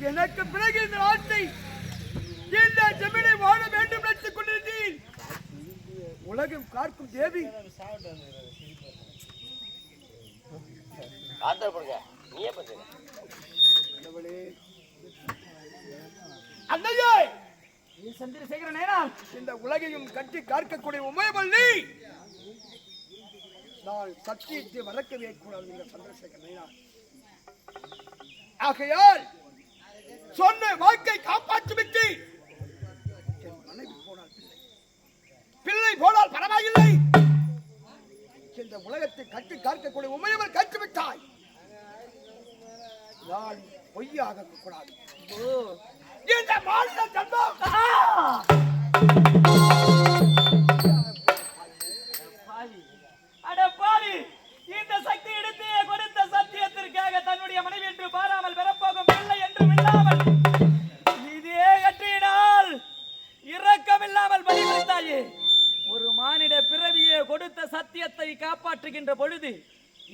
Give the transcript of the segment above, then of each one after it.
எனக்கு பிறகு இந்த ஆசை இந்த ஜமீனை வாழ வேண்டும் நினைத்துக் கொண்டிருந்தேன். உலகம் காக்கும் தேவி அன்னையே, சந்திரசேகரன், இந்த உலகையும் கட்டி காக்கக்கூடிய உமையவள்ளி, நான் சத்தியத்தை மறக்கவே கூடாது. இந்த சந்திரசேகரன் ஆகையால் சொன்ன வாக்கை காப்பாற்றிவிட்டு என் மனைவி போனால் பிள்ளை போனால் பரவாயில்லை. இந்த உலகத்தை கட்டி காக்கக்கூடிய உமையவள் கற்றுவிட்டாய். நான் பொய்யாக கூடாது. இந்த மாநில ஜன்மம் இந்த சக்தி எடுத்து கொடுத்த சத்தியத்திற்காக தன்னுடைய மனைவி என்று பாராமல் பெறப்போகும் பிள்ளை என்றும் இல்லாமல் இதே கட்டினால் இரக்கமில்லாமல் பலிவிடுத்தாயே. ஒரு மானிட பிறவியே கொடுத்த சத்தியத்தை காப்பாற்றுகின்ற பொழுது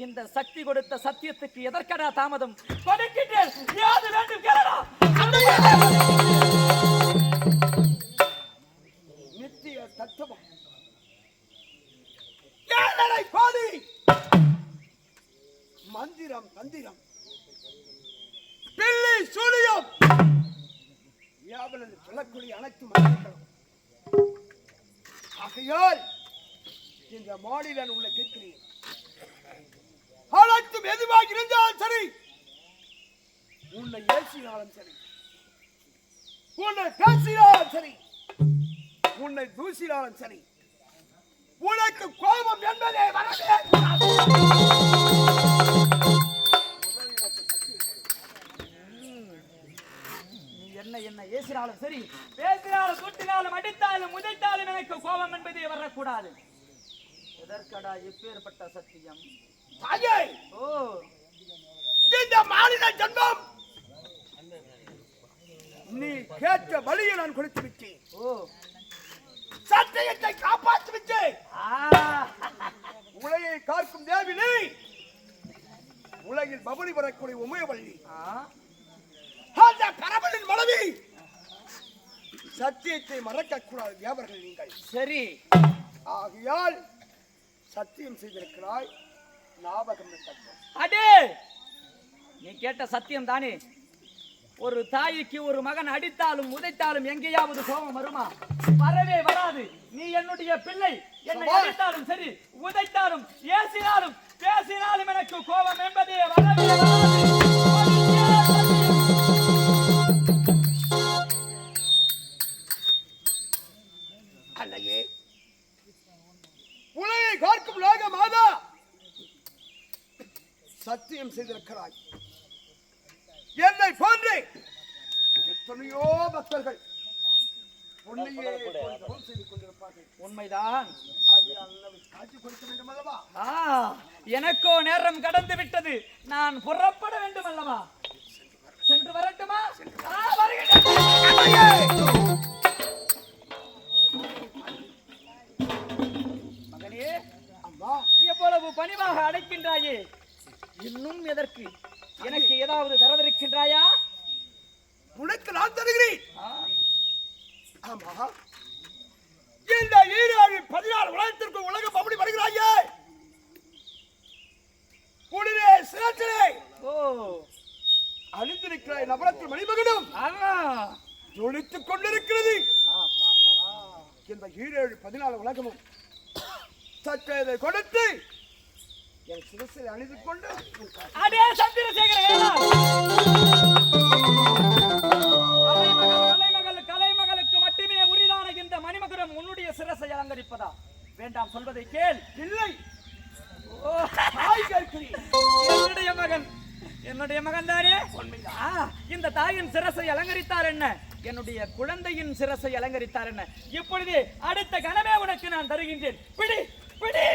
இந்த சக்தி கொடுத்த சத்தியத்துக்கு எதற்கடா தாமதம்? கொடுக்கின்றேன், யாது வேண்டும் கேளடா. நித்திய தத்துவம் ஏழரை கோடி மந்திரம் தந்திரம் பில்லி சூனியம் யாவலது சொல்லக்கூடிய அனைத்து மந்திரங்களும். ஆகையால் இந்த மாநிலம் உள்ள கேட்கிறேன், அனைத்தும் எதுவாக இருந்தாலும் சரி, உன்னை ஏசினாலும் சரி, உன்னை பேசினாலும் சரி, உன்னை தூசினாலும் சரி, உனக்கு கோபம் என்பதே வரவே கூடாது. என்ன ஏசினாலும் சரி, பேசினாலும் கூட்டினாலும் அடித்தாலும் உதைத்தாலும் எனக்கு கோபம் என்பதே வரக்கூடாது. எதற்கடா எப்பேற்பட்ட சத்தியம்? ஓ, இந்த மாநில ஜன்மம் நீ கேட்ட வழியை நான் கொடுத்து விட்டேன். ஓ, சத்தியத்தை காப்பாற்றி விட்டேன். உலகை காக்கும் தேவி நீ, உலகில் பவனி வரக்கூடிய உமையவள்ளி, அந்த பரவலின் மனைவி. சத்தியத்தை மறக்க கூடாது தேவர்கள் நீங்கள். சரி, ஆகையால் சத்தியம் செய்திருக்கிறாய், ஞாபகம் இருக்கட்டும். அடே, நீ கேட்ட சத்தியம் தானே. ஒரு தாய்க்கு ஒரு மகன் அடித்தாலும் உதைத்தாலும் எங்கேயாவது கோபம் வருமா? வரவே வராது. நீ என்னுடைய பிள்ளை, என்னை அடித்தாலும் சரி, உதைத்தாலும் ஏசினாலும் பேசினாலும் எனக்கு கோபம் என்பதே வரவே வராது. அன்னையே, உலகை காக்கும் லோக மாதா, சத்தியம் செய்திருக்கிறாய். என்னை போன்று எத்தனையோ பக்தர்கள் உன்னையே செய்து கொண்டிருப்பார்கள். உண்மைதான். காட்சி கொடுக்க வேண்டும் அல்லவா? எனக்கோ நேரம் கடந்து விட்டது. நான் புறப்பட வேண்டும் அல்லவா? சென்று வரட்டுமா? மகனே, அம்மா, எவ்வளவு பணிவாக அழைக்கின்றாயே, இன்னும் எதற்கு? எனக்கு ஏதாவது தரவிருக்கின்றாயா? உனக்கு நான் தருகிறேன். ஆமா, இந்த ஈராறு 14 உலகத்திற்கு உலகம் அப்படி வருகிறாயே, உடனே சிறச்சிலே அணிந்திருக்கிறாய் நவரத்தின மணிமகனும் ஜொலித்துக் கொண்டிருக்கிறது. இந்த ஈரேழு 14 உலகமும் சற்றதை கொடுத்து என் சிரசை அணிந்து கொண்டு அதே சந்திரசேகரன் கலைமகளுக்கு மட்டுமே உரிதான இந்த மணிமகுடம் உன்னுடைய சிரசை அலங்கரிப்பதா? வேண்டாம், சொல்வதை கேள். இல்லை, என்னுடைய மகன் தானே. இந்த தாயின் சிரசை அலங்கரித்தார் என்ன, என்னுடைய குழந்தையின் சிரசை அலங்கரித்தார் என்ன? இப்பொழுது அடுத்த கணமே உனக்கு நான் தருகின்றேன். பிடி பிடி.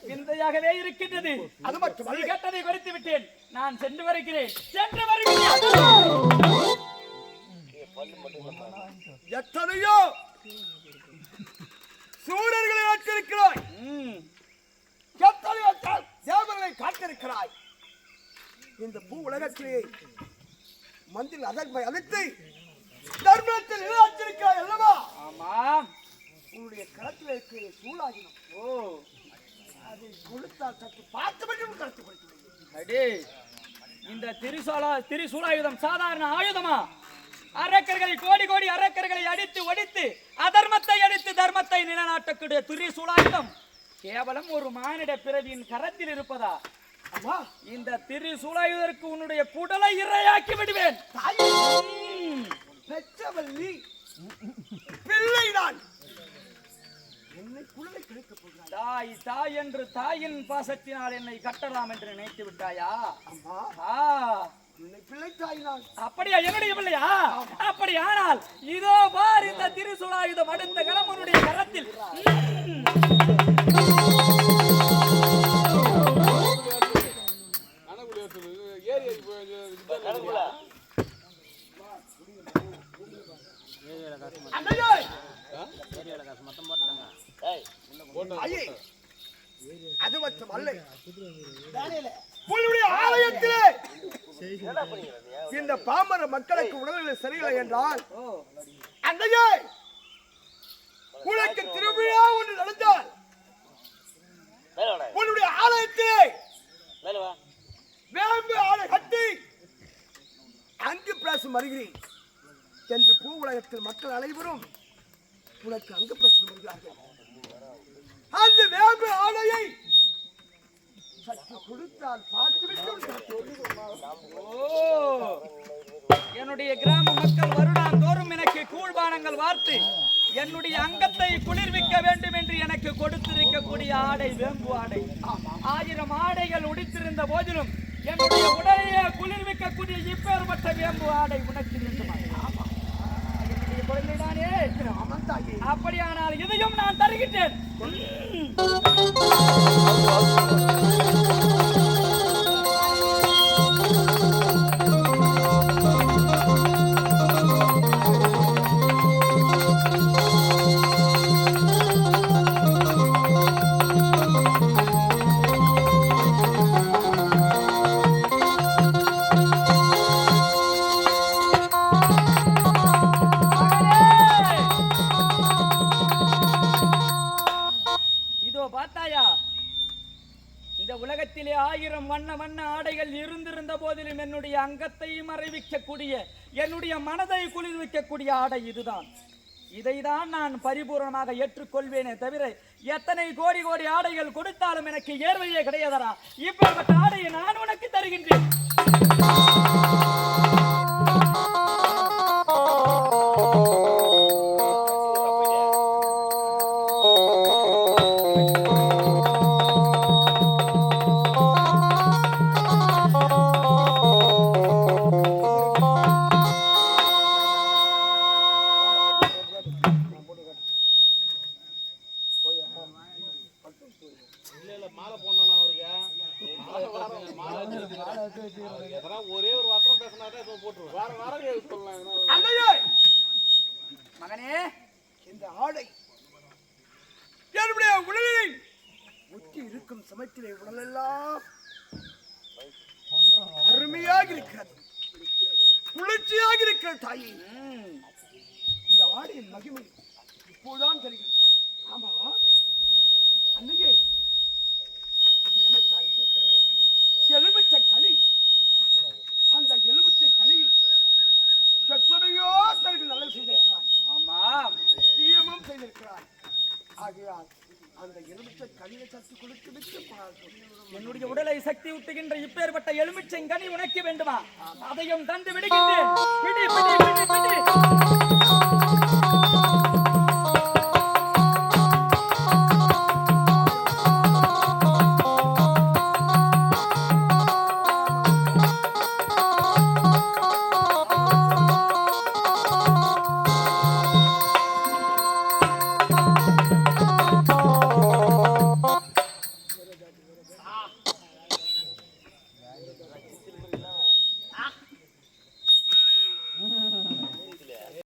விந்தையாகவே இருக்கின்றது. அது மட்டும் கேட்டதை குறித்து விட்டேன். நான் சென்று வருகிறேன். எத்தனையோ சூரர்களை வைத்திருக்கிறாய், எத்தனையோ தேவர்களை காத்திருக்கிறாய். இந்த பூ உலகத்திலே மந்தில் அதற்கு அழைத்து தர்மத்தில் நிலைத்திருக்கிறாய் அல்லவா? ஆமாம். உன்னுடைய களத்தில் இருக்கிற சூழாகினம் அதை கொடுத்தால் சற்று பார்த்து மட்டும் கருத்து கொடுத்து அடே, இந்த திரிசூலாயுதம் சாதாரண ஆயுதமா? அரக்கர்களை கோடி கோடி அரக்கர்களை அடித்து ஒடித்து அதர்மத்தை அடித்து தர்மத்தை நிலைநாட்டக்கூடிய திரிசூலாயுதம் கேவலம் ஒரு மானிட பிறவியின் கரத்தில் இருப்பதா? அம்மா, இந்த திரிசூலாயுதற்கு உன்னுடைய குடலை இரையாக்கி விடுவேன். பெற்றவள் நீ, பிள்ளை நான். என்னை குழந்தை கிடைக்க போகிறாய். தாய் தாய் என்று தாயின் பாசத்தினால் என்னை கட்டலாம் என்று நினைத்து விட்டாயா? அம்மா, என்னை பிள்ளை தாய் நான். அப்படியா? என்னுடைய பிள்ளையா? அப்படியானால் இதோ பார், இந்த திரிசூலாயுதம் அடுத்த கணம் உன்னுடைய கரத்தில். அது மட்டும் அல்ல, உன்னுடைய ஆலயத்திலே இந்த பாமர மக்களுக்கு உணவுகளை சரியில்லை என்றால் அன்றையே உனக்கு திருவிழா ஒன்று நடந்தால் உன்னுடைய ஆலயத்திலே வேம்பு ஆலை கட்டி அங்கு பேசும் வருகிறேன் என்று பூ உலகத்தில் மக்கள் அனைவரும் உனக்கு அங்கு பேசும் வருகிறார்கள். அந்த வேம்பு ஆலையை சற்று கொடுத்தால் பார்த்துவிட்டு என்னுடைய கிராம மக்கள் வருடாந்தோறும் எனக்கு கூழ்பானங்கள் வார்த்து என்னுடைய அங்கத்தை குளிர்விக்க வேண்டும் என்று எனக்கு கொடுத்திருக்கக்கூடிய ஆடை வேம்பு ஆடை. 1000 ஆடைகள் உடித்திருந்த போதிலும் என்னுடைய உடலையே குளிர்விக்கக்கூடிய இப்பேற்பட்ட வேம்பு ஆடை உனக்கு இருக்குமா? என்னுடைய குழந்தைதானே. அப்படியானால் இதையும் நான் தருகின்றேன். இந்த உலகத்திலே 1000 வண்ண வண்ண ஆடைகள் இருந்திருந்த போதிலும் என்னுடைய அங்கத்தை மறைவிக்கக்கூடிய என்னுடைய மனதை குளிர்விக்கக்கூடிய ஆடை இதுதான். இதைதான் நான் பரிபூர்ணமாக ஏற்றுக்கொள்வேனே தவிர எத்தனை கோடி கோடி ஆடைகள் கொடுத்தாலும் எனக்கு ஏர்வையே கிடையாதரா. இப்பேற்பட்ட ஆடையை நான் உனக்கு தருகின்றேன். ஒரே ஒரு வசனம் பேசினாதான் போட்டுருவோம். மகனே, இந்த ஆடை என்னுடைய உடலில் ஒட்டி இருக்கும் சமயத்திலே உடலெல்லாம் அருமையாக இருக்கிறது, குளிர்ச்சியாக இருக்கிறது. தாயே, இந்த ஆடையின் மகிமை இப்போதான் தெரிகிறது. ஆமா அன்னையே, எலுமிச்சை களி, அந்த எலுமிச்சை களி எத்தனையோ பேருக்கு நல்லது செய்திருக்கிறார். ஆமாம், தீயமும் செய்திருக்கிறார். ஆகையால் அந்த எலுமிச்சை களியை சத்து கொடுத்து விட்டு என்னுடைய உடலை சக்தி ஊட்டுகின்ற இப்பேற்பட்ட எலுமிச்சை கனி உனக்கு வேண்டுமா? அதையும் தந்து விடுகின்றேன். பிடி பிடி பிடி பிடி.